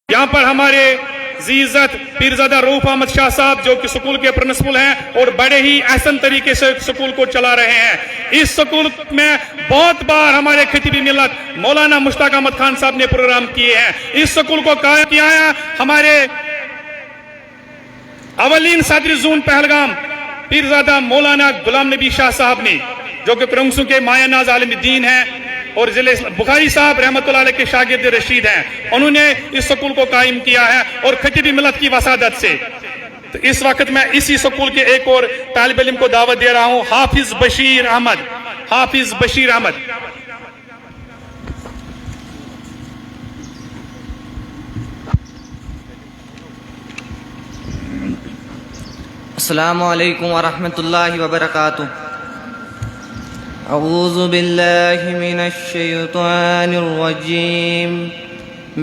यहाँ पर हमारे जीज़त पीरज़ादा रूफ अहमद शाह साहब जो कि स्कूल के प्रिंसिपल हैं और बड़े ही अहसन तरीके से स्कूल को चला रहे हैं। इस स्कूल में बहुत बार हमारे खतीब मिल्लत मौलाना मुश्ताक अहमद खान साहब ने प्रोग्राम किए हैं। इस स्कूल को कायम किया है हमारे अवलीन सदर जून पहलगाम पीरज़ादा मौलाना गुलाम नबी शाह साहब ने, जो कि प्रमुख के माया नाज आलिम दीन हैं और जिले बुखारी साहब रहमतुल्लाह अलैह के शागिर्द रशीद हैं। उन्होंने इस स्कूल को कायम किया है और खतीब मिल्लत की वसादत से। तो इस वक्त मैं इसी स्कूल के एक और तालिब इल्म को दावत दे रहा हूं, हाफिज बशीर अहमद। हाफिज बशीर अहमद। अस्सलामु अलैकुम वरहमतुल्लाहि वबरकातुह। अऊज़ु बिल्लाहि मिनश शैतानिर रजीम।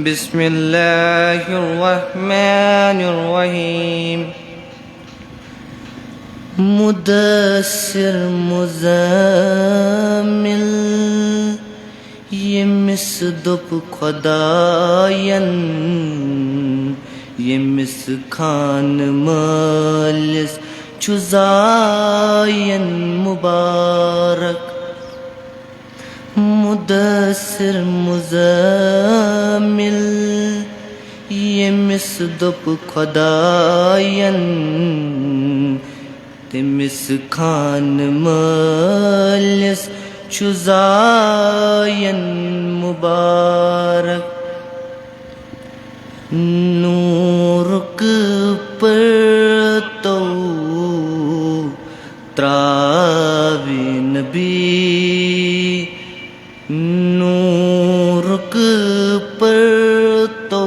बिस्मिल्लाहिर रहमानिर रहीम। मुदस्सिर मुज़म्मिल ये मिसदुप खुदायन ये मिस खान मालिस चुजायन मुबारक। मुदस्सिर मुज़म्मिल ये मिसदुप खुदायन ते मिस खान मालिस चुजायन मुबारक। नूरुक पर तो त्रावी नबी, नूरुक पर तो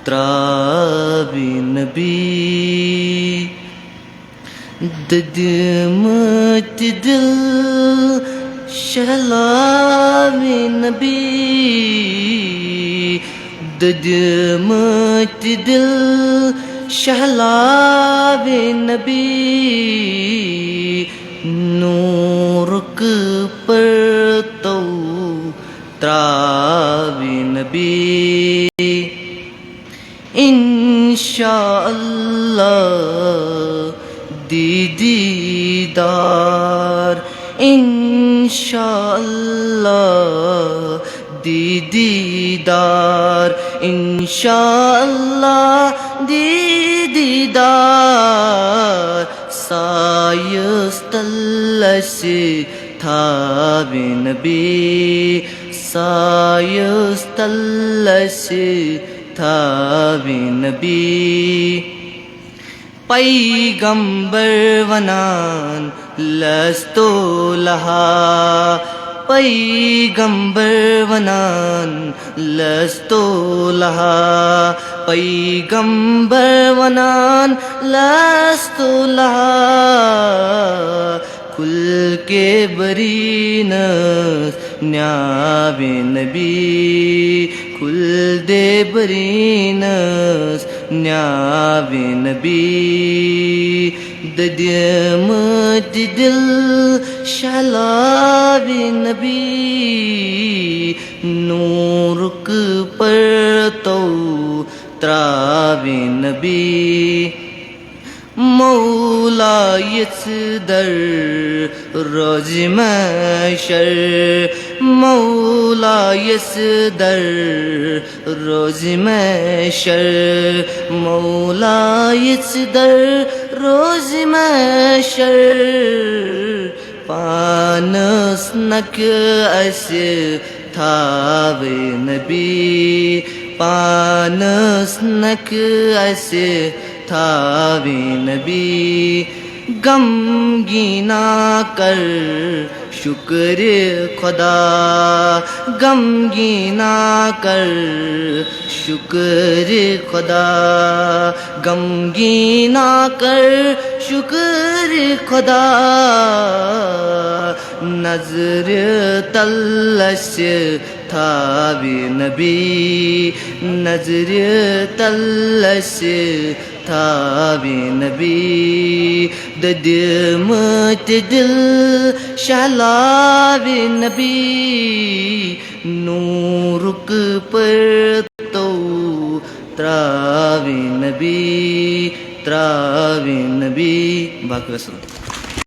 त्रावी नबी। ददमत दिल शहलावी नबी, ददमत दिल शहलावे नबी। नूरुक पर तो त्रावे नबी। इंशाअल्लाह दीदीदार, इंशाअल्लाह दीदीदार, इंशाअल्लाह दीदीदार। सायस्तल्लस थावे नबी, सायस्तल्लस थावे नबी। पैगंबर वनान लस्तो लहा, पैगंबर वनान लस्तो लहा, पैगंबर वनान लस्तो लहा। कुल के बरीन न्यावे नबी, कुल दे बरीनस न्यावे नबी। ददमत दिल शहलावे नबी, नूरुक पर तो त्रावे नबी। मौला यसदर रोज़ महशर, मौला यसदर रोज़ महशर, मौला यसदर रोज़ महशर। पानस नक अस थावे नबी, पानस नक अस थावे नबी। गमगीना कर शुक्र खुदा, गमगीना कर शुक्र खुदा, गमगीना कर शुक्र खुदा। नजर तल्लस थावे नबी, नजर तल्लस थावे नबी। ददमत दिल शहलावे नबी, नूरुक पर तो त्रावी नबी त्रावी नबी बाकी वसल्लम।